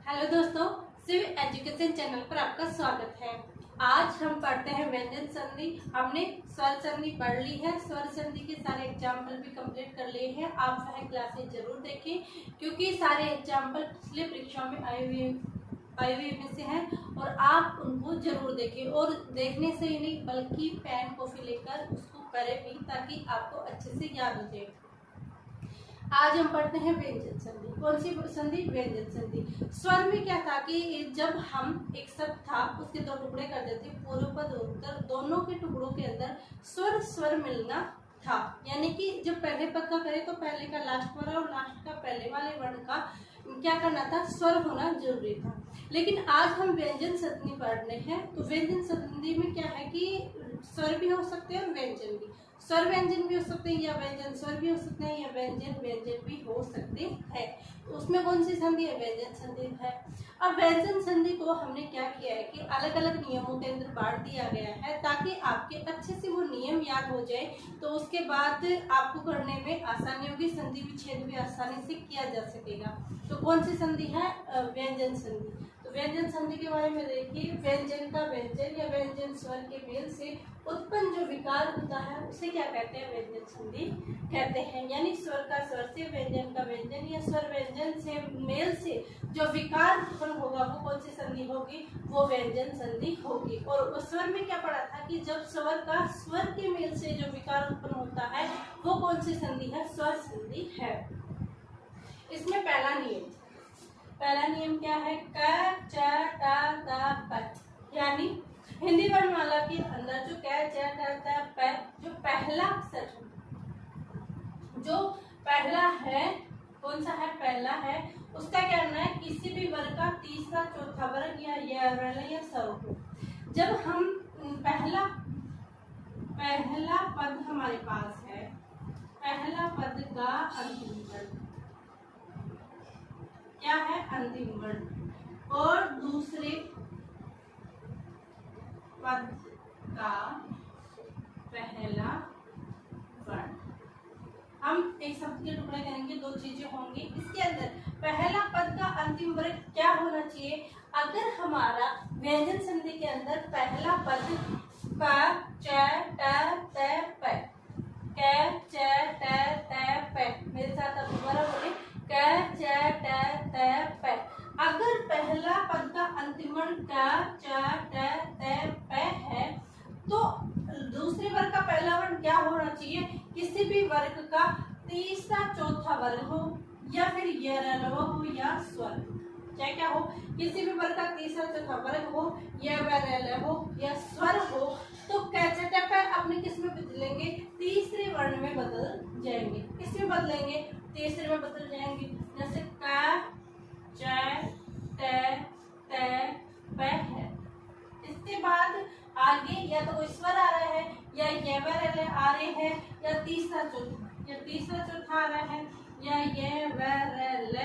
Hello दोस्तों, civil education channel पर आपका स्वागत है। आज हम पढ़ते हैं व्यंजन संधि। हमने स्वर संधि पढ़ ली है। स्वर संधि के सारे एग्जाम्पल भी कंप्लीट कर लिए हैं। आप वह क्लासेस जरूर देखें क्योंकि सारे एग्जाम्पल पिछले परीक्षाओं में आए हुए में से हैं और आप उनको जरूर देखें। और देखने से ही नहीं बल्कि पेन कॉपी लेकर उसको करें भी ताकि आपको अच्छे से याद हो जाए। आज हम पढ़ते हैं व्यंजन संधि। कौन सी संधि? व्यंजन संधि। स्वर में क्या था कि जब हम एक शब्द था उसके दो टुकड़े कर देते, पूर्व पद और उत्तर, दोनों के टुकड़ों के अंदर स्वर स्वर मिलना था। यानी कि जब पहले पद का करें तो पहले का लास्ट वाला और लास्ट का पहले वाले वर्ण का क्या करना था? स्वर होना जरूरी था। लेकिन आज हम व्यंजन संधि पढ़ रहे हैं तो व्यंजन संधि में क्या है कि स्वर भी हो सकते हैं और व्यंजन भी। स्वर व्यंजन भी हो सकते हैं या व्यंजन स्वर भी हो सकते हैं या व्यंजन व्यंजन भी हो सकते हैं। तो उसमें कौन सी संधि है? व्यंजन संधि है। अब व्यंजन संधि को हमने क्या किया है कि अलग अलग नियमों के अंदर बांट दिया गया है ताकि आपके अच्छे से वो नियम याद हो जाए, तो उसके बाद आपको करने में आसानी होगी। संधि विच्छेद भी आसानी से किया जा सकेगा। तो कौन सी संधि है? व्यंजन संधि। तो व्यंजन संधि के बारे में देखिए, व्यंजन का व्यंजन या व्यंजन स्वर के मेल से उत्पन्न जो विकार होता है उसे क्या कहते हैं? व्यंजन संधि कहते हैं। यानी स्वर का स्वर से, व्यंजन का व्यंजन या स्वर व्यंजन से मेल से जो विकार उत्पन्न होगा वो कौन सी संधि होगी? वो व्यंजन संधि होगी। और स्वर में क्या पढ़ा था कि जब स्वर का स्वर के मेल से जो विकार उत्पन्न होता है वो कौन सी संधि है? स्वर संधि है। इसमें पहला नियम क्या है? क च ट त प। यानी हिंदी वर्णमाला के अंदर जो क च ट त प जो पहला अक्षर जो पहला है, कौन सा है? पहला है, उसका क्या करना है? किसी भी वर्ग का तीसरा चौथा वर्ग या या स्वर हो। जब हम पहला पद हमारे पास है, पहला पद का अंतिम वर्ण क्या है? अंतिम वर्ण। और दूसरे पद का पहला वर्ण। हम एक शब्द के टुकड़े करेंगे, दो चीजें होंगी इसके अंदर। पहला पद का अंतिम वर्ग क्या होना चाहिए? अगर हमारा व्यंजन संधि के अंदर पहला पद क च ट त प, क च ट त प, मेरे साथ आप दोबारा बोले, क च ट त प। अगर पहला पद का अंतिम वर्ण क च ट त प है तो दूसरे वर्ग का पहला वर्ण क्या होना चाहिए? किसी भी वर्ग का तीसरा चौथा वर्ग हो या फिर हो या स्वर, चाहे क्या हो, किसी भी वर्ग का तीसरा चौथा वर्ग हो या हो या स्वर हो, तो अपने किस में बदलेंगे? तीसरे वर्ण में बदल जाएंगे। किस में बदलेंगे? तीसरे में बदल जाएंगे। जैसे क च त त प है। इसके बाद आगे या तो कोई स्वर आ रहा है या आ रहे हैं या तीसरा चौथा आ रहा है या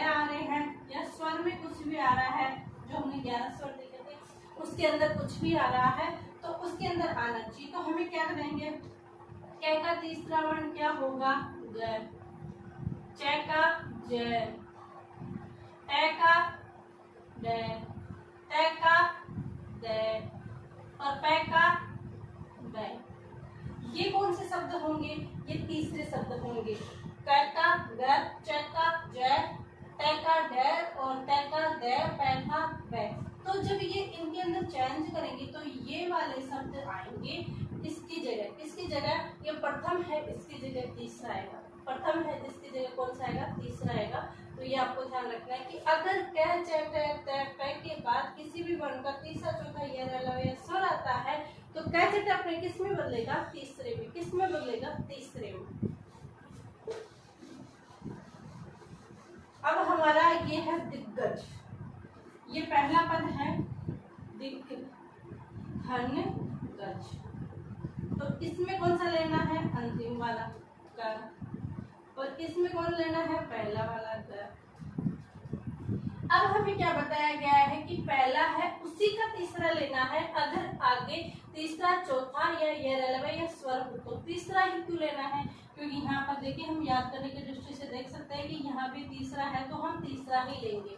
आ रहे हैं या स्वर में कुछ भी आ रहा है। जो हमने 11 स्वर देखे थे उसके अंदर कुछ भी आ रहा है तो उसके अंदर आना चाहिए। तो हमें क्या करेंगे? क का तीसरा वर्ण क्या होगा? ग। च का ज, ट का ड, त का द और प का ब। ये कौन से शब्द होंगे? ये तीसरे शब्द होंगे। क का ग, च का ज, ट का ड और त का द, प का ब। तो जब ये इनके अंदर चेंज करेंगे तो ये वाले शब्द आएंगे इसकी जगह। इसकी जगह ये प्रथम है, इसकी जगह तीसरा आएगा। प्रथम है जिसकी जगह कौन सा आएगा? तीसरा आएगा। तो ये आपको ध्यान रखना है कि अगर क च ट त प के बाद किसी भी वर्ण का तीसरा चौथा या स्वर आता है तो क च ट प किस में बदलेगा? तीसरे में। किस में बदलेगा? तीसरे में। अब हमारा ये है दिग्गज। ये पहला पद है दिग्गज। तो इसमें कौन सा लेना है? अंतिम वाला क। और इसमें कौन लेना है? पहला वाला ग। अब हमें क्या बताया गया है कि पहला है उसी का तीसरा लेना है। अगर आगे तीसरा चौथा या स्वर हो तो तीसरा ही क्यों लेना है? क्योंकि यहाँ पर देखिए हम याद करने की दृष्टि से देख सकते हैं कि यहाँ भी तीसरा है तो हम तीसरा ही लेंगे।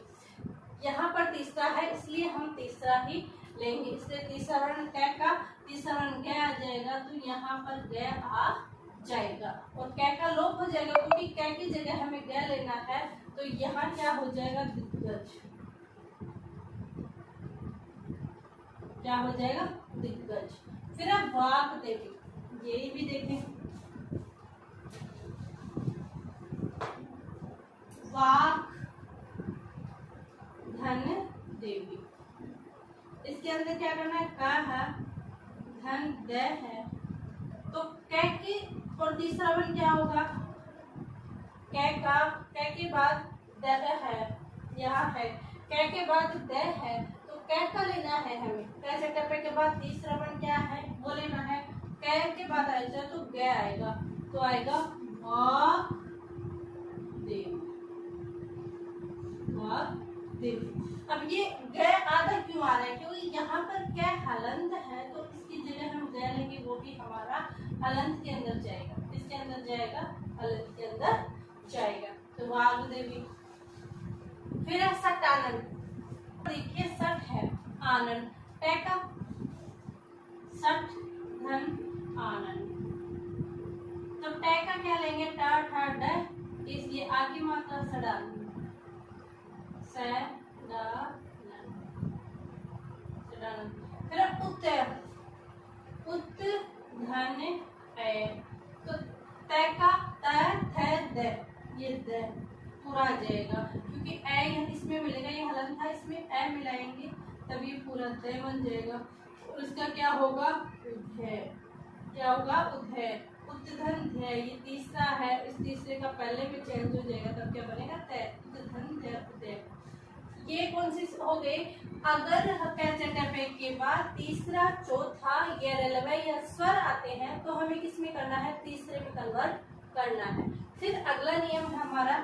यहाँ पर तीसरा है इसलिए हम तीसरा ही लेंगे, इसलिए तीसरा वर्ण कै का, तीसरा वर्ण कै आ जाएगा, तो यहाँ पर कै आ जाएगा और कै का लोप हो जाएगा, क्योंकि कै की जगह हमें कै लेना है, तो यहाँ क्या हो जाएगा, दिग्गज। क्या हो जाएगा, दिग्गज। फिर अब वाक देवी, यही भी देखें, वाक धन देवी। इसके अंदर क्या करना है, का है, धन द है, तो कै की और तीसरा वर्ण क्या होगा, कै का, कै के बाद द है, यहाँ है, कै के बाद द है, तो कै का लेना है हमें, कै से टप्पे के बाद तीसरा वर्ण क्या है वो लेना है, कै के बाद आएगा तो ग आएगा, तो आएगा वाक देव, वाक देव। अब ये ग आधा क्यों आ रहा है, क्योंकि यहाँ पर कै हलंत है, तो इसकी जगह हम ग लेंगे, वो भी हमारा हलंत के अंदर जाएगा, इसके अंदर जाएगा, हलंत के अंदर जाएगा, तो वाग देवी। फिर है सट आनंद, देखिए सट है आनंद, टे का सट धन आनंद, तो टे का क्या लेंगे, टा ठा ड, इसलिए आगे मात्रा सडान, फिर उत्तर, उत धन है, तो तय का तय थे द, ये द पूरा आ जाएगा, क्योंकि ए इसमें मिलेगा, ये हलंत था, इसमें ए मिलाएंगे तब ये पूरा द बन जाएगा, और इसका क्या होगा, उधय, क्या होगा, उधय, उत्धन ध्य, ये तीसरा है, इस तीसरे का पहले में चेंज हो जाएगा, तब क्या बनेगा, तय, उत्धन ध्य उदय। ये कौन सी हो गई, अगर टप्पे के बाद तीसरा चौथा ये रेलवे या स्वर आते हैं तो हमें किस में करना है, तीसरे में कन्वर्ट करना है। फिर अगला नियम है हमारा,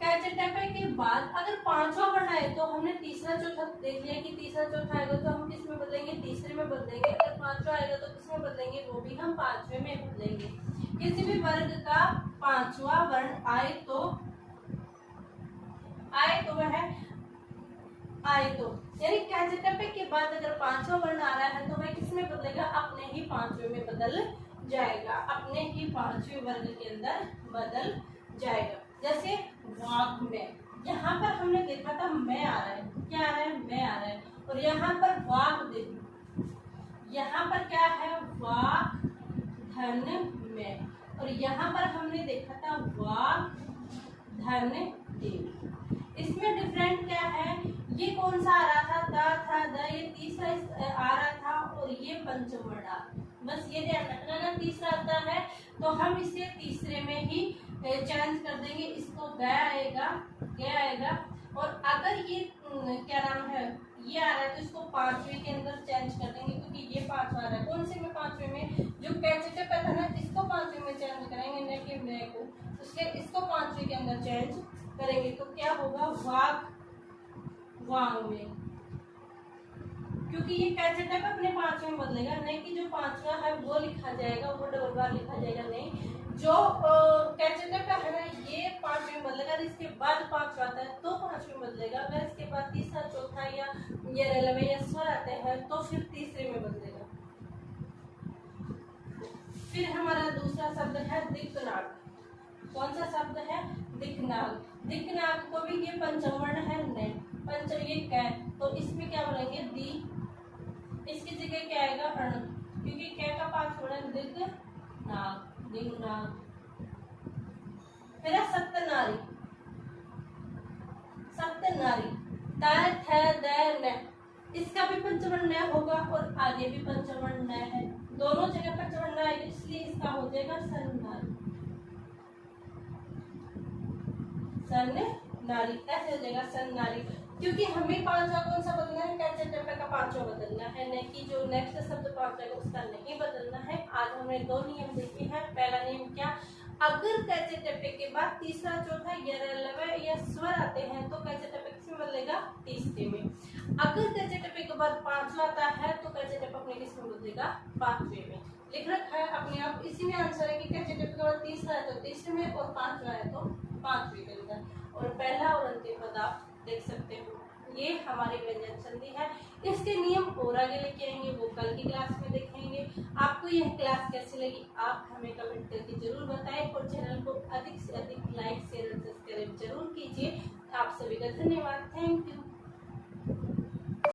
टप्पे के बाद अगर पांचवा वर्ण आए तो हमने तीसरा चौथा देख लिया कि तीसरा चौथा आएगा तो हम किस में बदलेंगे, तीसरे में बदलेंगे, अगर पांचवा आएगा तो किस में बदलेंगे, वो भी हम पांचवे में बदलेंगे। किसी भी वर्ग का पांचवा वर्ण आए तो यानी टप्पे के बाद अगर पांचवा वर्ण आ रहा है तो वह किस में बदलेगा, अपने ही पांचवे में बदल जाएगा, अपने ही पांचवे वर्ग के अंदर बदल जाएगा। जैसे वाक में, यहाँ पर हमने देखा था मैं आ रहा है, क्या आ रहा है, मैं आ रहा है, और यहाँ पर वाक देखो, यहाँ पर क्या है, वाक धन में, और यहाँ पर हमने देखा था वाक धन देवी। इसमें डिफरेंट क्या है, ये कौन सा आ रहा था, था द, ये तीसरा आ रहा था, और ये पंचम वर्ण, बस ये ध्यान रखना ना, तीसरा आता है तो हम इसे तीसरे में ही चेंज कर देंगे, इसको ग आएगा, और अगर ये क्या नाम है, ये आ रहा है तो इसको पांचवे के अंदर चेंज कर देंगे, क्योंकि ये पांचवा आ रहा है, कौन से में, पांचवे में, जो कैचेटे पे था ना इसको पांचवे में चेंज करेंगे, न कि न को, उसके इसको पांचवे के अंदर चेंज करेंगे, तो क्या होगा, वाक वांग में, क्योंकि ये कैचेटे पे अपने पांचवे में बदलेगा, नहीं कि जो पांचवा है वो लिखा जाएगा, वो डबल बार लिखा जाएगा, नहीं, जो कैचेटे पे है ना ये पांचवे में बदलेगा, इसके बाद पांचवा आता है तो पांचवे में बदलेगा, अगर इसके बाद तीसरा चौथा या ये रेलवे या स्वर आते हैं तो फिर तीसरे में बदलेगा। फिर हमारा दूसरा शब्द है दिक्नाग, कौन सा शब्द है, दिक्नाग, दिक्नाग को भी ये पंचम वर्ण है, न, पंचम ये कै, तो इसमें क्या बोलेंगे, दी, इसकी जगह क्या आएगा, अण, क्योंकि कै का पांच वर्ण दिक्नाग, दिक्नाग। फिर है सप्तनारी, सप्तनारी, तय थे द न, इसका भी पंचवर्ण न होगा और आगे भी पंचवर्ण न है, दोनों जगह पंचवर्ण आएगा, इसलिए इसका हो जाएगा सन्नारी, सन्नारी, ऐसे हो जाएगा सन्नारी, क्योंकि हमें पांचवा कौन सा बदलना है, टप्पे का पांचवा बदलना है, न कि जो नेक्स्ट शब्द पांचवा है उसका नहीं बदलना है। आज हमने दो नियम देखे हैं, पहला नियम क्या, अगर टप्पे के बाद तीसरा चौथा या स्वर आते हैं तो टप्पे किस में बदलेगा, तीसरे में, अगर टप्पे के बाद पांचवा आता है तो टप्पे अपने किस में बदलेगा, पांचवे में। लिख रखा है अपने आप, इसी में आंसर है कि टप्पे के बाद तीसरा है तो तीसरे में, और पांचवा है तो पांचवे के अंदर, और पहला और अंतिम पद आप देख सकते हो, ये हमारी व्यंजन संधि है। इसके नियम और आगे लेके आएंगे, वो कल की क्लास में देखेंगे। आपको यह क्लास कैसी लगी आप हमें कमेंट करके जरूर बताएं और चैनल को अधिक से अधिक लाइक शेयर और सब्सक्राइब जरूर कीजिए। आप सभी का धन्यवाद।